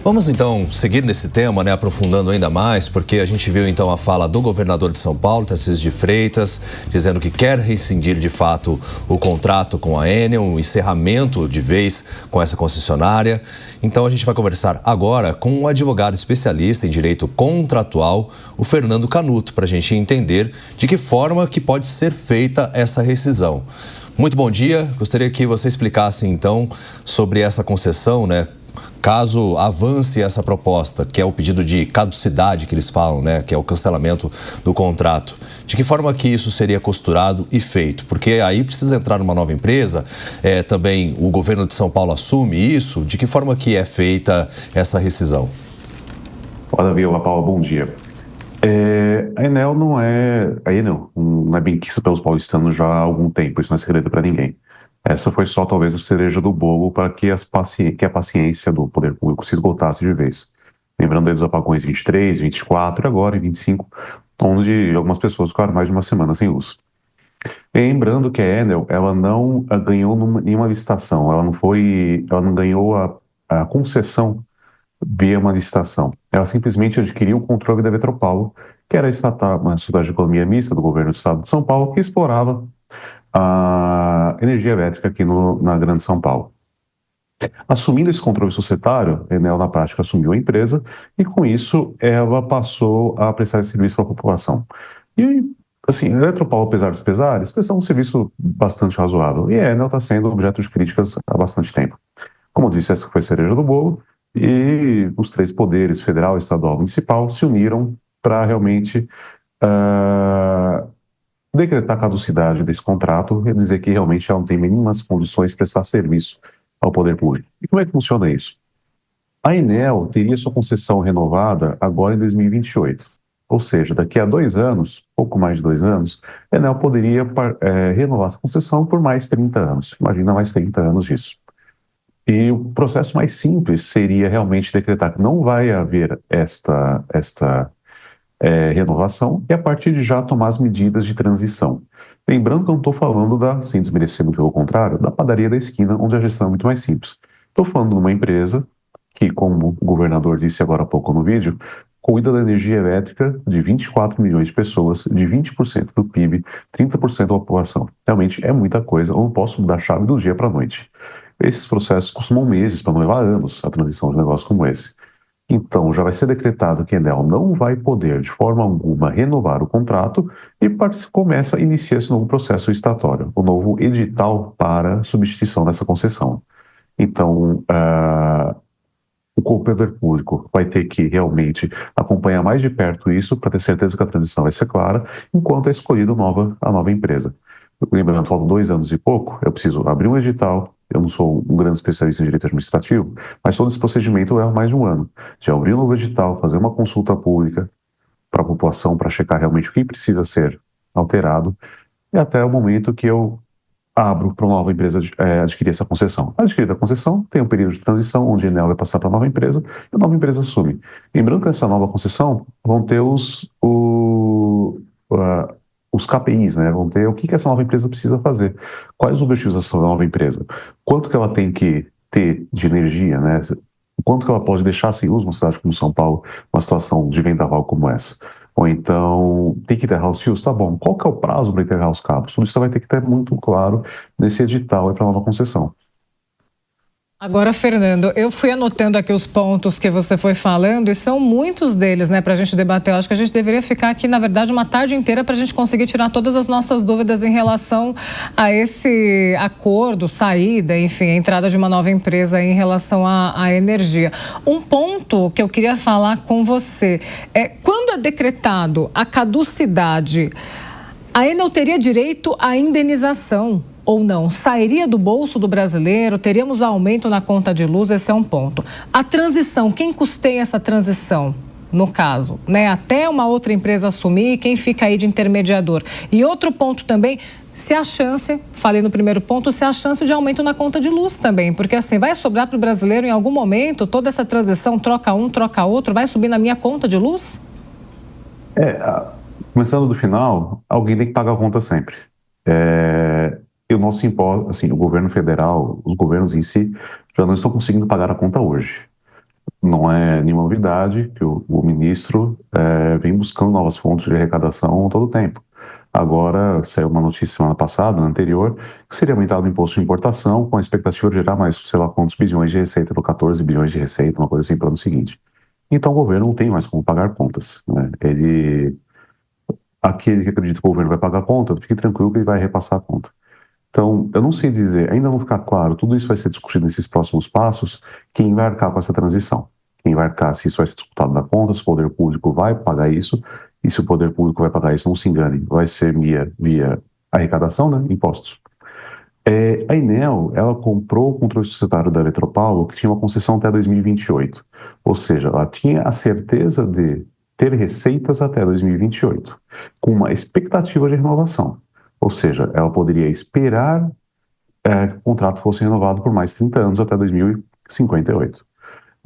Vamos então seguir nesse tema, aprofundando ainda mais, porque a gente viu então a fala do governador de São Paulo, Tarcísio de Freitas, dizendo que quer rescindir de fato o contrato com a Enel, um encerramento de vez com essa concessionária. Então a gente vai conversar agora com um advogado especialista em direito contratual, o Fernando Canuto, para a gente entender de que forma que pode ser feita essa rescisão. Muito bom dia, gostaria que você explicasse então sobre essa concessão, caso avance essa proposta, que é o pedido de caducidade que eles falam, que é o cancelamento do contrato. De que forma que isso seria costurado e feito? Porque aí precisa entrar numa nova empresa, também o governo de São Paulo assume isso. De que forma que é feita essa rescisão? Olá, Vila Paula, bom dia. A Enel não é bem quista pelos paulistanos já há algum tempo, isso não é segredo para ninguém. Essa foi só talvez a cereja do bolo para que a paciência do poder público se esgotasse de vez. Lembrando aí dos apagões 23, 24 e agora em 25, onde algumas pessoas ficaram mais de uma semana sem luz. E lembrando que a Enel, ela não ganhou nenhuma licitação, ela não ganhou a concessão via uma licitação. Ela simplesmente adquiriu o controle da Eletropaulo, que era uma sociedade de economia mista do governo do estado de São Paulo, que explorava a energia elétrica aqui na Grande São Paulo. Assumindo esse controle societário, a Enel, na prática, assumiu a empresa e, com isso, ela passou a prestar esse serviço para a população. E, assim, a Eletropaulo, apesar dos pesares, prestou um serviço bastante razoável. E a Enel está sendo objeto de críticas há bastante tempo. Como eu disse, essa foi a cereja do bolo e os três poderes, federal, estadual e municipal, se uniram para realmente decretar a caducidade desse contrato e dizer que realmente ela não tem mínimas condições de prestar serviço ao poder público. E como é que funciona isso? A Enel teria sua concessão renovada agora em 2028. Ou seja, daqui a 2 anos, pouco mais de 2 anos, a Enel poderia renovar essa concessão por mais 30 anos. Imagina mais 30 anos disso. E o processo mais simples seria realmente decretar que não vai haver esta renovação e, a partir de já, tomar as medidas de transição. Lembrando que eu não estou falando sem desmerecer muito pelo contrário, da padaria da esquina, onde a gestão é muito mais simples. Estou falando de uma empresa que, como o governador disse agora há pouco no vídeo, cuida da energia elétrica de 24 milhões de pessoas, de 20% do PIB, 30% da população. Realmente é muita coisa, eu não posso mudar a chave do dia para a noite. Esses processos costumam meses, para não levar anos, a transição de um negócio como esse. Então, já vai ser decretado que a Enel não vai poder, de forma alguma, renovar o contrato e inicia esse novo processo licitatório, o novo edital para substituição dessa concessão. Então, o poder público vai ter que realmente acompanhar mais de perto isso para ter certeza que a transição vai ser clara, enquanto é escolhida a nova empresa. Lembrando, faltam 2 anos e pouco, eu preciso abrir um edital. Eu não sou um grande especialista em direito administrativo, mas todo esse procedimento leva mais de 1 ano. De abrir um novo edital, fazer uma consulta pública para a população, para checar realmente o que precisa ser alterado, e até o momento que eu abro para uma nova empresa adquirir essa concessão. Adquirida a concessão, tem um período de transição, onde a Enel vai passar para a nova empresa, e a nova empresa assume. Lembrando que nessa nova concessão vão ter os KPIs, vão ter o que essa nova empresa precisa fazer. Quais os objetivos dessa nova empresa? Quanto que ela tem que ter de energia, Quanto que ela pode deixar sem luz uma cidade como São Paulo, uma situação de vendaval como essa? Ou então, tem que enterrar os fios? Tá bom. Qual que é o prazo para enterrar os cabos? Tudo isso vai ter que ter muito claro nesse edital para a nova concessão. Agora, Fernando, eu fui anotando aqui os pontos que você foi falando e são muitos deles, para a gente debater. Eu acho que a gente deveria ficar aqui, na verdade, uma tarde inteira para a gente conseguir tirar todas as nossas dúvidas em relação a esse acordo, saída, enfim, a entrada de uma nova empresa em relação à energia. Um ponto que eu queria falar com você é, quando é decretado a caducidade, a Enel teria direito à indenização ou não? Sairia do bolso do brasileiro? Teríamos aumento na conta de luz? Esse é um ponto. A transição, quem custeia essa transição? No caso, até uma outra empresa assumir, quem fica aí de intermediador? E outro ponto também, se há chance, falei no primeiro ponto, se há chance de aumento na conta de luz também, porque assim, vai sobrar para o brasileiro em algum momento, toda essa transição, troca um, troca outro, vai subir na minha conta de luz? Começando do final, alguém tem que pagar a conta sempre. Eu não se importa, assim, o governo federal, os governos em si, já não estão conseguindo pagar a conta hoje. não é nenhuma novidade que o ministro vem buscando novas fontes de arrecadação todo o tempo. Agora, saiu uma notícia semana passada, na anterior, que seria aumentado o imposto de importação com a expectativa de gerar mais, sei lá quantos bilhões de receita, 14 bilhões de receita, uma coisa assim para o ano seguinte. Então o governo não tem mais como pagar contas, né? Aquele que acredita que o governo vai pagar a conta, fique tranquilo que ele vai repassar a conta. Então, eu não sei dizer, ainda não ficar claro, tudo isso vai ser discutido nesses próximos passos, quem vai arcar com essa transição. Quem vai arcar, se isso vai ser disputado na conta, se o poder público vai pagar isso, e se o poder público vai pagar isso, não se engane, vai ser via arrecadação, né, impostos. A Enel, ela comprou o controle societário da Eletropaulo, que tinha uma concessão até 2028. Ou seja, ela tinha a certeza de ter receitas até 2028, com uma expectativa de renovação. Ou seja, ela poderia esperar que o contrato fosse renovado por mais 30 anos até 2058.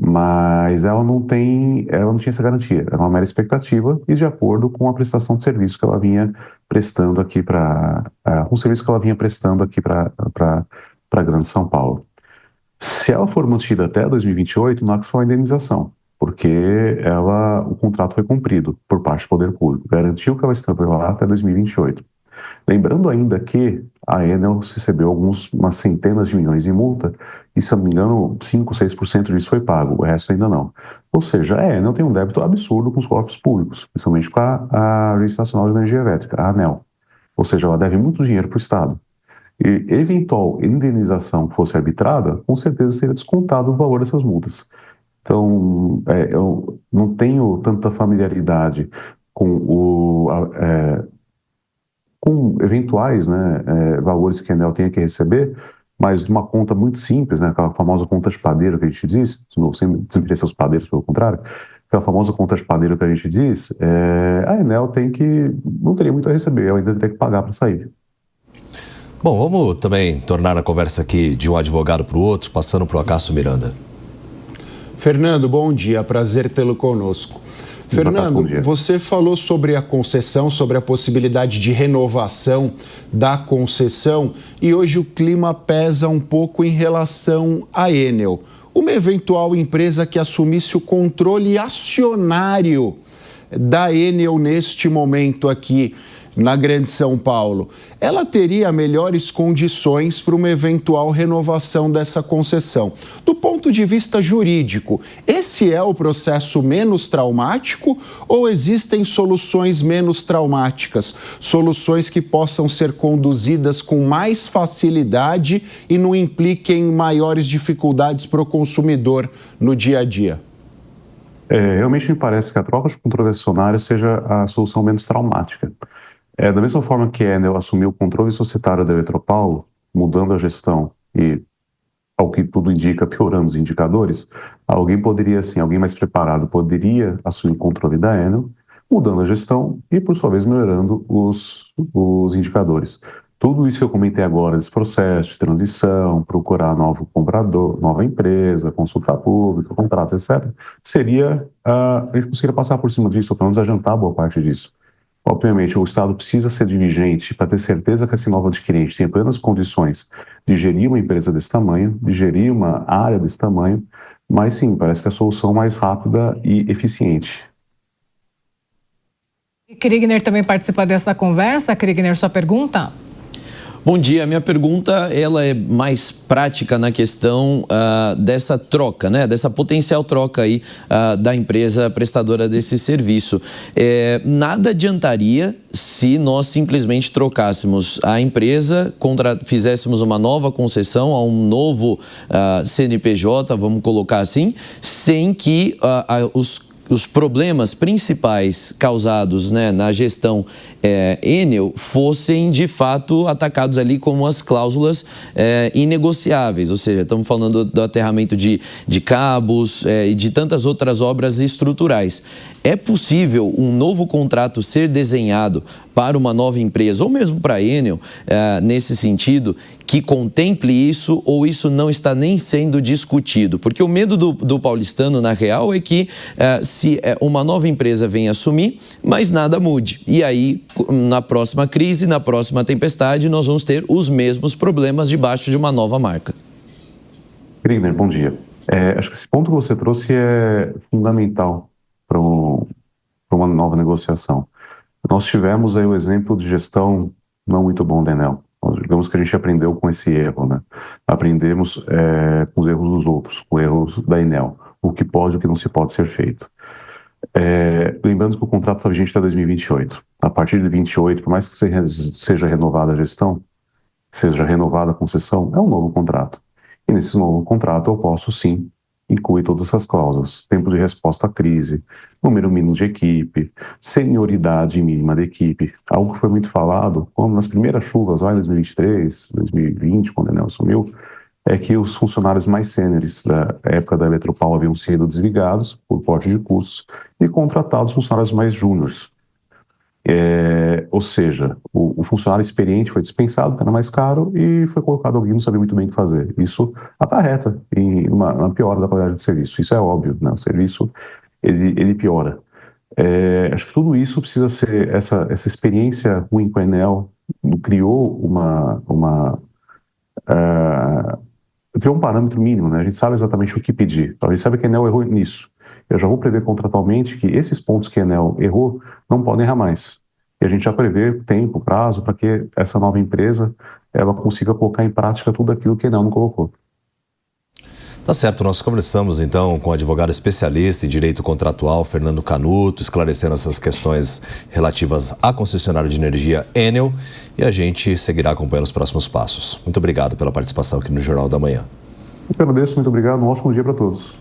Mas ela não tinha essa garantia, era uma mera expectativa e de acordo com a prestação de serviço que ela vinha prestando aqui para a Grande São Paulo. Se ela for mantida até 2028, não há que se falar indenização, porque o contrato foi cumprido por parte do poder público, garantiu que ela estava lá até 2028. Lembrando ainda que a Enel recebeu umas centenas de milhões em multa e, se eu não me engano, 5, 6% disso foi pago, o resto ainda não. Ou seja, a Enel tem um débito absurdo com os cofres públicos, principalmente com a Agência Nacional de Energia Elétrica, a ANEEL. Ou seja, ela deve muito dinheiro para o Estado. E eventual indenização que fosse arbitrada, com certeza seria descontado o valor dessas multas. Então, eu não tenho tanta familiaridade com eventuais, né, valores que a Enel tenha que receber, mas de uma conta muito simples, né, aquela famosa conta de padeiro que a gente diz, sem desmerecer os padeiros, pelo contrário, aquela famosa conta de padeiro que a gente diz, a Enel não teria muito a receber, ela ainda teria que pagar para sair. Bom, vamos também tornar a conversa aqui de um advogado para o outro, passando para o Acácio Miranda. Fernando, bom dia, prazer tê-lo conosco. Fernando, você falou sobre a concessão, sobre a possibilidade de renovação da concessão e hoje o clima pesa um pouco em relação à Enel. Uma eventual empresa que assumisse o controle acionário da Enel neste momento aqui na Grande São Paulo, ela teria melhores condições para uma eventual renovação dessa concessão. Do ponto de vista jurídico, esse é o processo menos traumático ou existem soluções menos traumáticas? Soluções que possam ser conduzidas com mais facilidade e não impliquem maiores dificuldades para o consumidor no dia a dia? Realmente me parece que a troca de controle acionário seja a solução menos traumática. Da mesma forma que a Enel assumiu o controle societário da Eletropaulo, mudando a gestão e, ao que tudo indica, piorando os indicadores, alguém mais preparado poderia assumir o controle da Enel, mudando a gestão e, por sua vez, melhorando os indicadores. Tudo isso que eu comentei agora, desse processo de transição, procurar novo comprador, nova empresa, consulta pública, contratos, etc., a gente conseguiria passar por cima disso, ou pelo menos adiantar boa parte disso. Obviamente, o Estado precisa ser diligente para ter certeza que esse novo adquirente tem plenas condições de gerir uma empresa desse tamanho, de gerir uma área desse tamanho, mas sim, parece que é a solução mais rápida e eficiente. E Kriegner também participa dessa conversa. Kriegner, sua pergunta? Bom dia, minha pergunta ela é mais prática na questão dessa troca, né? Dessa potencial troca aí da empresa prestadora desse serviço. Nada adiantaria se nós simplesmente trocássemos a empresa, fizéssemos uma nova concessão a um novo CNPJ, vamos colocar assim, sem que os problemas principais causados, né, na gestão Enel fossem de fato atacados ali como as cláusulas inegociáveis, ou seja, estamos falando do aterramento de cabos e de tantas outras obras estruturais. É possível um novo contrato ser desenhado para uma nova empresa, ou mesmo para a Enel, nesse sentido, que contemple isso, ou isso não está nem sendo discutido? Porque o medo do paulistano, na real, é que se uma nova empresa venha assumir, mas nada mude. E aí, na próxima crise, na próxima tempestade, nós vamos ter os mesmos problemas debaixo de uma nova marca. Kriegner, bom dia. Acho que esse ponto que você trouxe é fundamental para uma nova negociação. Nós tivemos aí o exemplo de gestão não muito bom da Enel. Digamos que a gente aprendeu com esse erro, né? Aprendemos com os erros dos outros, com erros da Enel, o que pode e o que não se pode ser feito. Lembrando que o contrato está vigente até 2028. A partir de 2028, por mais que seja renovada a gestão, seja renovada a concessão, é um novo contrato. E nesse novo contrato eu posso sim incluir todas essas cláusulas. Tempo de resposta à crise, número mínimo de equipe, senioridade mínima da equipe. Algo que foi muito falado, como nas primeiras chuvas lá em 2023, 2020, quando a Enel assumiu, é que os funcionários mais sêniores da época da Eletropaulo haviam sido desligados por corte de custos e contratados funcionários mais júniores. Ou seja, o funcionário experiente foi dispensado, que era mais caro, e foi colocado alguém que não sabia muito bem o que fazer. Isso acarreta em uma piora da qualidade do serviço. Isso é óbvio, né? O serviço, ele piora. Acho que tudo isso precisa ser, essa experiência ruim com a Enel criou criou um parâmetro mínimo, né? A gente sabe exatamente o que pedir. Então, a gente sabe que a Enel errou nisso. Eu já vou prever contratualmente que esses pontos que a Enel errou não podem errar mais. E a gente já prevê tempo, prazo, para que essa nova empresa ela consiga colocar em prática tudo aquilo que a Enel não colocou. Tá certo, nós conversamos então com o advogado especialista em direito contratual, Fernando Canuto, esclarecendo essas questões relativas à concessionária de energia Enel, e a gente seguirá acompanhando os próximos passos. Muito obrigado pela participação aqui no Jornal da Manhã. Eu agradeço, muito obrigado, um ótimo dia para todos.